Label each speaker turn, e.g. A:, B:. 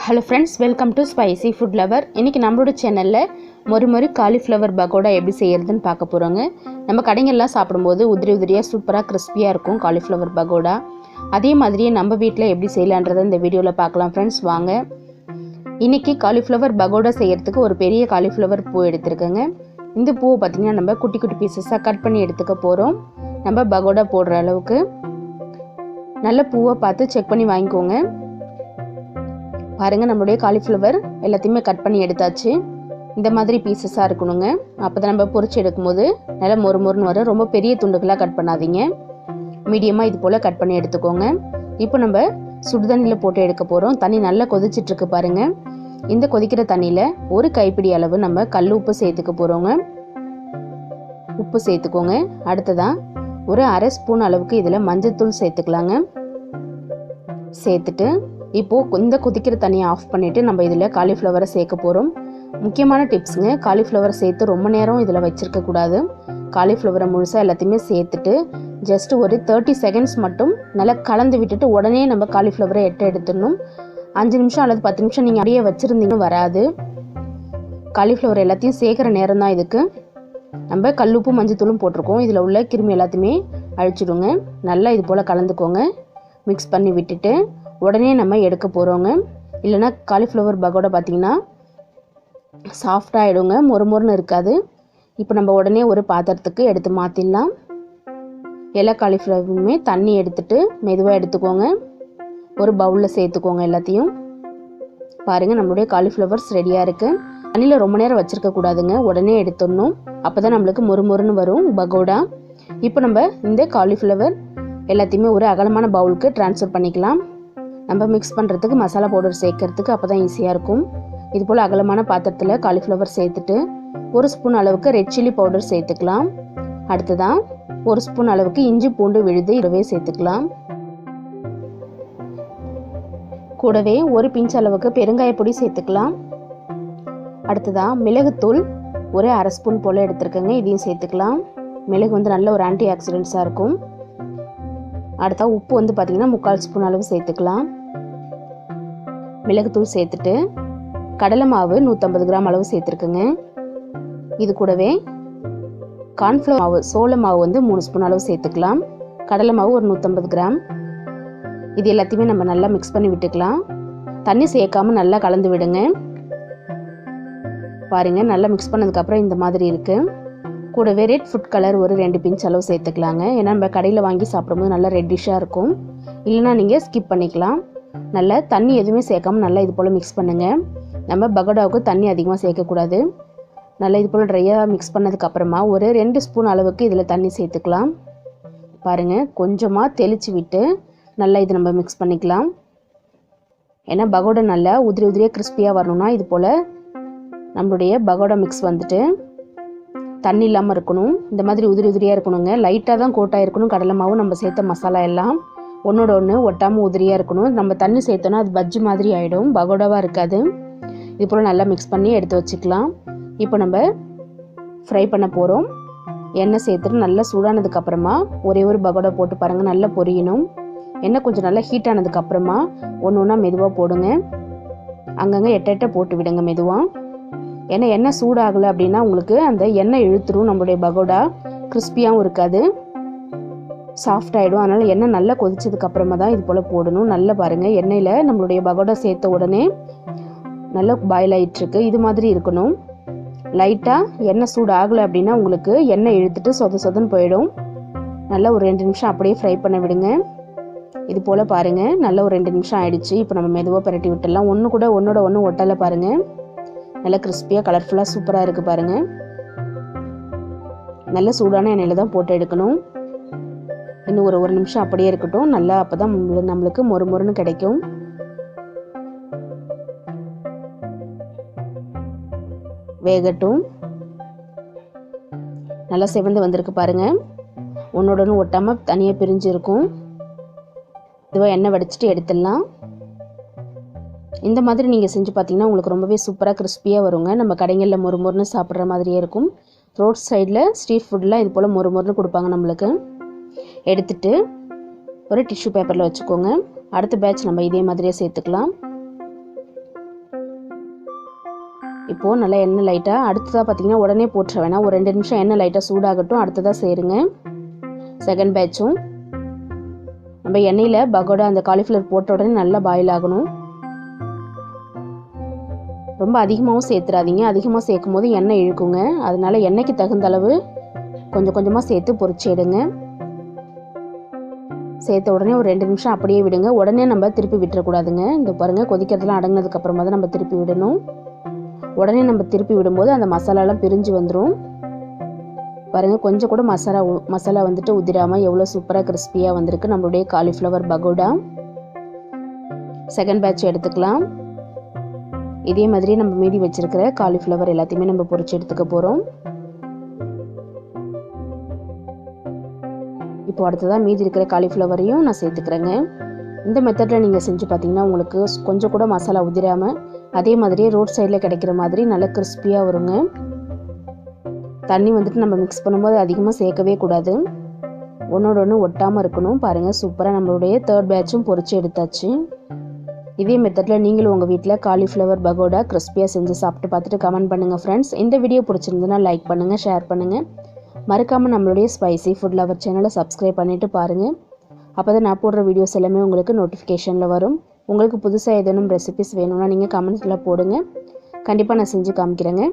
A: Hello friends, welcome to spicy food lower. இன்றைக்கி நம்மளோட சேனலில் மொறு காலிஃப்ளவர் பகோடா எப்படி செய்கிறதுன்னு பார்க்க போகிறோங்க. நம்ம கடைங்கள்லாம் சாப்பிடும்போது உதிரி உதிரியாக சூப்பராக கிறிஸ்பியாக இருக்கும் காலிஃப்ளவர் பகோடா. அதே மாதிரியே நம்ம வீட்டில் எப்படி செய்யலான்றதை இந்த வீடியோவில் பார்க்கலாம் ஃப்ரெண்ட்ஸ். வாங்க. இன்றைக்கி காலிஃப்ளவர் பகோடா செய்கிறதுக்கு ஒரு பெரிய காலிஃப்ளவர் பூ எடுத்துருக்கேங்க. இந்த பூவை பார்த்திங்கன்னா நம்ம குட்டி குட்டி பீசஸாக கட் பண்ணி எடுத்துக்க போகிறோம். நம்ம பகோடா போடுற அளவுக்கு நல்ல பூவை பார்த்து செக் பண்ணி வாங்கிக்கோங்க. பாருங்கள், நம்மளுடைய காலிஃப்ளவர் எல்லாத்தையுமே கட் பண்ணி எடுத்தாச்சு. இந்த மாதிரி பீசஸாக இருக்கணுங்க. அப்போ தான் நம்ம பொரிச்சு எடுக்கும்போது நல்லா மொறுன்னு வரும். ரொம்ப பெரிய துண்டுகளாக கட் பண்ணாதீங்க, மீடியமாக இது போல் கட் பண்ணி எடுத்துக்கோங்க. இப்போ நம்ம சுடுதண்ணியில் போட்டு எடுக்க போகிறோம். தண்ணி நல்லா கொதிச்சிட்ருக்கு பாருங்கள். இந்த கொதிக்கிற தண்ணியில் ஒரு கைப்பிடி அளவு நம்ம கல் உப்பு சேர்த்துக்க போகிறோங்க. உப்பு சேர்த்துக்கோங்க. அடுத்ததான் ஒரு அரை ஸ்பூன் அளவுக்கு இதில் மஞ்சள்தூள் சேர்த்துக்கலாங்க. சேர்த்துட்டு இப்போது இந்த கொதிக்கிற தண்ணியை ஆஃப் பண்ணிவிட்டு நம்ம இதில் காலிஃப்ளவரை சேர்க்க போகிறோம். முக்கியமான டிப்ஸுங்க, காலிஃப்ளவரை சேர்த்து ரொம்ப நேரம் இதில் வச்சுருக்கக்கூடாது. காலிஃப்ளவரை முழுசாக எல்லாத்தையுமே சேர்த்துட்டு ஜஸ்ட் ஒரு 30 செகண்ட்ஸ் மட்டும் நல்லா கலந்து விட்டுட்டு உடனே நம்ம காலிஃப்ளவரை எடுத்துடணும். 5 நிமிஷம் அல்லது 10 நிமிஷம் நீங்கள் அப்படியே வச்சுருந்தீங்கன்னா வராது. காலிஃப்ளவர் எல்லாத்தையும் சேர்க்குற நேரம் தான் இதுக்கு. நம்ம கல்லுப்பு மஞ்சத்தூளும் போட்டிருக்கோம். இதில் உள்ள கிருமி எல்லாத்தையுமே அழிச்சிடுங்க. நல்லா இது போல் கலந்துக்கோங்க. மிக்ஸ் பண்ணி விட்டுட்டு உடனே நம்ம எடுக்க போகிறோங்க. இல்லைனா காலிஃப்ளவர் பகோடா பார்த்திங்கன்னா சாஃப்டாகிடுங்க, மொறுன்னு இருக்காது. இப்போ நம்ம உடனே ஒரு பாத்திரத்துக்கு எடுத்து மாற்றிடலாம். எல்லா காலிஃப்ளவருமே தண்ணி எடுத்துகிட்டு மெதுவாக எடுத்துக்கோங்க. ஒரு பவுலில் சேர்த்துக்கோங்க எல்லாத்தையும். பாருங்கள், நம்மளுடைய காலிஃப்ளவர்ஸ் ரெடியாக இருக்குது. தண்ணியில் ரொம்ப நேரம் வச்சுருக்கக்கூடாதுங்க, உடனே எடுத்துடணும். அப்போ தான் நம்மளுக்கு மொறுன்னு வரும் பகோடா. இப்போ நம்ம இந்த காலிஃப்ளவர் எல்லாத்தையுமே ஒரு அகலமான பவுலுக்கு ட்ரான்ஸ்ஃபர் பண்ணிக்கலாம். நம்ம மிக்ஸ் பண்ணுறதுக்கு மசாலா பவுடர் சேர்க்கறதுக்கு அப்போ தான் ஈஸியாக இருக்கும். இது போல் அகலமான பாத்திரத்தில் காலிஃப்ளவர் சேர்த்துட்டு ஒரு ஸ்பூன் அளவுக்கு ரெட் சில்லி பவுடர் சேர்த்துக்கலாம். அடுத்ததான் ஒரு ஸ்பூன் அளவுக்கு இஞ்சி பூண்டு விழுது இதுவே சேர்த்துக்கலாம். கூடவே ஒரு பிஞ்ச் அளவுக்கு பெருங்காய பொடி சேர்த்துக்கலாம். அடுத்ததான் மிளகுத்தூள் ஒரு அரை ஸ்பூன் போல் எடுத்துருக்கேங்க, இதையும் சேர்த்துக்கலாம். மிளகு வந்து நல்ல ஒரு ஆன்டி ஆக்சிடென்ட்ஸாக இருக்கும். அடுத்தா உப்பு வந்து பார்த்திங்கன்னா 3/4 ஸ்பூன் அளவு சேர்த்துக்கலாம். மிளகுத்தூள் சேர்த்துட்டு கடலை மாவு 150 கிராம் அளவு சேர்த்துருக்குங்க. இது கூடவே கார்ன்ஃப்ளவர் மாவு, சோள மாவு வந்து 3 ஸ்பூன் அளவு சேர்த்துக்கலாம். கடலை மாவு ஒரு 150 கிராம். இது எல்லாத்தையுமே நம்ம நல்லா மிக்ஸ் பண்ணி விட்டுக்கலாம். தண்ணி சேர்க்காம நல்லா கலந்து விடுங்க. பாருங்கள், நல்லா மிக்ஸ் பண்ணதுக்கப்புறம் இந்த மாதிரி இருக்குது. கூடவே ரெட் ஃபுட் கலர் ஒரு 2 பிஞ்ச் அளவு சேர்த்துக்கலாங்க. ஏன்னா நம்ம கடையில் வாங்கி சாப்பிடும்போது நல்லா ரெட்டிஷாக இருக்கும். இல்லைனா நீங்கள் ஸ்கிப் பண்ணிக்கலாம். நல்லா தண்ணி எதுவுமே சேர்க்காம நல்லா இது போல் மிக்ஸ் பண்ணுங்கள். நம்ம பகோடாவுக்கு தண்ணி அதிகமாக சேர்க்கக்கூடாது. நல்லா இது போல் ட்ரையாக மிக்ஸ் பண்ணதுக்கப்புறமா ஒரு 2 ஸ்பூன் அளவுக்கு இதில் தண்ணி சேர்த்துக்கலாம். பாருங்கள், கொஞ்சமாக தெளித்து விட்டு நல்லா இது நம்ம மிக்ஸ் பண்ணிக்கலாம். ஏன்னா பகோடா நல்லா உதிரி உதிரியாக கிறிஸ்பியாக வரணும்னா இது போல் நம்மளுடைய பகோடா மிக்ஸ் வந்துட்டு தண்ணி இல்லாமல் இருக்கணும். இந்த மாதிரி உதிரி உதிரியாக இருக்கணுங்க. லைட்டாக தான் கோட்டாக இருக்கணும். கடலை மாவு நம்ம சேர்த்த மசாலா எல்லாம் ஒன்றோட ஒன்று ஒட்டாமல் உதிரியாக இருக்கணும். நம்ம தண்ணி சேர்த்தோன்னா அது பஜ்ஜி மாதிரி ஆகிடும், பகோடாவாக இருக்காது. இது போல் நல்லா மிக்ஸ் பண்ணி எடுத்து வச்சுக்கலாம். இப்போ நம்ம ஃப்ரை பண்ண போகிறோம். எண்ணெய் சேர்த்துட்டு நல்லா சூடானதுக்கப்புறமா ஒரே ஒரு பகோடா போட்டு பாருங்கள், நல்லா பொரியணும். எண்ணெய் கொஞ்சம் நல்லா ஹீட் ஆனதுக்கப்புறமா ஒன்று ஒன்றா மெதுவாக போடுங்க. அங்கங்கே எட்ட போட்டு விடுங்க மெதுவாக. ஏன்னா எண்ணெய் சூடாகலை அப்படின்னா உங்களுக்கு அந்த எண்ணெய் இழுத்துரும். நம்மளுடைய பகோடா கிறிஸ்பியாகவும் இருக்காது, சாஃப்டாகிடும். அதனால் எண்ணெய் நல்லா கொதிச்சதுக்கப்புறமா தான் இது போல் போடணும். நல்லா பாருங்கள், எண்ணெயில் நம்மளுடைய பகோடா சேர்த்த உடனே நல்லா பாயில் ஆகிட்டுருக்கு. இது மாதிரி இருக்கணும். லைட்டாக எண்ணெய் சூடு ஆகலை அப்படின்னா உங்களுக்கு எண்ணெய் இழுத்துட்டு சொதன்னு போயிடும். நல்லா ஒரு 2 நிமிஷம் அப்படியே ஃப்ரை பண்ண விடுங்க. இது போல் பாருங்கள், நல்லா ஒரு 2 நிமிஷம் ஆயிடுச்சு. இப்போ நம்ம மெதுவாக பரட்டி விட்டுடலாம். ஒன்று கூட ஒன்றோட ஒன்று ஒட்டலை பாருங்கள். நல்லா கிறிஸ்பியாக கலர்ஃபுல்லாக சூப்பராக இருக்குது பாருங்கள். நல்ல சூடான எண்ணெயில் தான் போட்டு எடுக்கணும். இன்னும் ஒரு நிமிஷம் அப்படியே இருக்கட்டும். நல்லா அப்போ தான் நம்மளுக்கு மொறுன்னு கிடைக்கும். வேகட்டும். நல்லா செவந்து வந்திருக்கு பாருங்கள். ஒன்றோட ஒன்று ஒட்டாமல் தனியாக பிரிஞ்சு இருக்கும். இதுவாக எண்ணெய் வடிச்சிட்டு எடுத்துடலாம். இந்த மாதிரி நீங்கள் செஞ்சு பார்த்தீங்கன்னா உங்களுக்கு ரொம்பவே சூப்பராக கிறிஸ்பியாக வருங்க. நம்ம கடைகளில் மொறுன்னு சாப்பிட்ற மாதிரியே இருக்கும். ரோட் சைடில் ஸ்ட்ரீட் ஃபுட்லாம் இது போல் மொறுன்னு கொடுப்பாங்க நம்மளுக்கு. எடுத்துகிட்டு ஒரு டிஷ்யூ பேப்பரில் வச்சுக்கோங்க. அடுத்த பேட்ச் நம்ம இதே மாதிரியே சேர்த்துக்கலாம். இப்போது நல்லா எண்ணெய் லைட்டாக அடுத்ததாக பார்த்திங்கன்னா உடனே போட்டுற வேணாம். ஒரு 2 நிமிஷம் எண்ணெய் லைட்டாக சூடாகட்டும். அடுத்ததாக சேருங்க செகண்ட் பேட்சும். நம்ம எண்ணெயில் பகோடா அந்த காலிஃப்ளவர் போட்ட உடனே நல்லா பாயில் ஆகணும். ரொம்ப அதிகமாகவும் சேர்த்துறாதீங்க. அதிகமாக சேர்க்கும் போது எண்ணெய் இழுக்குங்க. அதனால எண்ணெய்க்கு தகுந்த அளவு கொஞ்சம் கொஞ்சமாக சேர்த்து பொரிச்சு எடுங்க. சேர்த்த உடனே ஒரு 2 நிமிஷம் அப்படியே விடுங்க. உடனே நம்ம திருப்பி விட்டுறக்கூடாதுங்க. இந்த பாருங்கள் கொதிக்கிறதுலாம் அடங்கினதுக்கப்புறமா தான் நம்ம திருப்பி விடணும். உடனே நம்ம திருப்பி விடும்போது அந்த மசாலாலாம் பிரிஞ்சு வந்துடும். பாருங்கள் கொஞ்சம் கூட மசாலா வந்துட்டு உதிராமல் எவ்வளோ சூப்பராக கிறிஸ்பியாக வந்திருக்கு நம்மளுடைய காலிஃப்ளவர் பகோடா. செகண்ட் பேட்ச் எடுத்துக்கலாம். இதே மாதிரி நம்ம மீதி வச்சிருக்கிற காலிஃப்ளவர் எல்லாத்தையுமே நம்ம பொரிச்சு எடுத்துக்க போகிறோம். இப்போ அடுத்ததான் மீதி இருக்கிற காலிஃப்ளவரையும் நான் சேர்த்துக்கிறேங்க. இந்த மெத்தடில் நீங்கள் செஞ்சு பார்த்தீங்கன்னா உங்களுக்கு கொஞ்சம் கூட மசாலா உதிராமல் அதே மாதிரியே ரோட் சைடில் கிடைக்கிற மாதிரி நல்லா கிறிஸ்பியாக வருங்க. தண்ணி வந்துட்டு நம்ம மிக்ஸ் பண்ணும்போது அதிகமாக சேர்க்கவே கூடாது. ஒன்றோட ஒன்று ஒட்டாமல் இருக்கணும். பாருங்கள் சூப்பராக நம்மளுடைய தேர்ட் பேட்சும் பொரிச்சு எடுத்தாச்சு. இதே மெத்தடில் நீங்களும் உங்கள் வீட்டில் காலிஃப்ளவர் பகோடா கிறிஸ்பியாக செஞ்சு சாப்பிட்டு பார்த்துட்டு கமெண்ட் பண்ணுங்கள் ஃப்ரெண்ட்ஸ். இந்த வீடியோ பிடிச்சிருந்துன்னா லைக் பண்ணுங்கள், ஷேர் பண்ணுங்கள். மறக்காமல் நம்மளுடைய ஸ்பைசி ஃபுட் லவர் சேனலை சப்ஸ்கிரைப் பண்ணிவிட்டு பாருங்கள். அப்போ தான் நான் போடுற வீடியோஸ் எல்லாமே உங்களுக்கு நோட்டிஃபிகேஷனில் வரும். உங்களுக்கு புதுசாக ஏதேனும் ரெசிபிஸ் வேணும்னா நீங்கள் கமெண்ட்ஸில் போடுங்க. கண்டிப்பாக நான் செஞ்சு காமிக்கிறேங்க.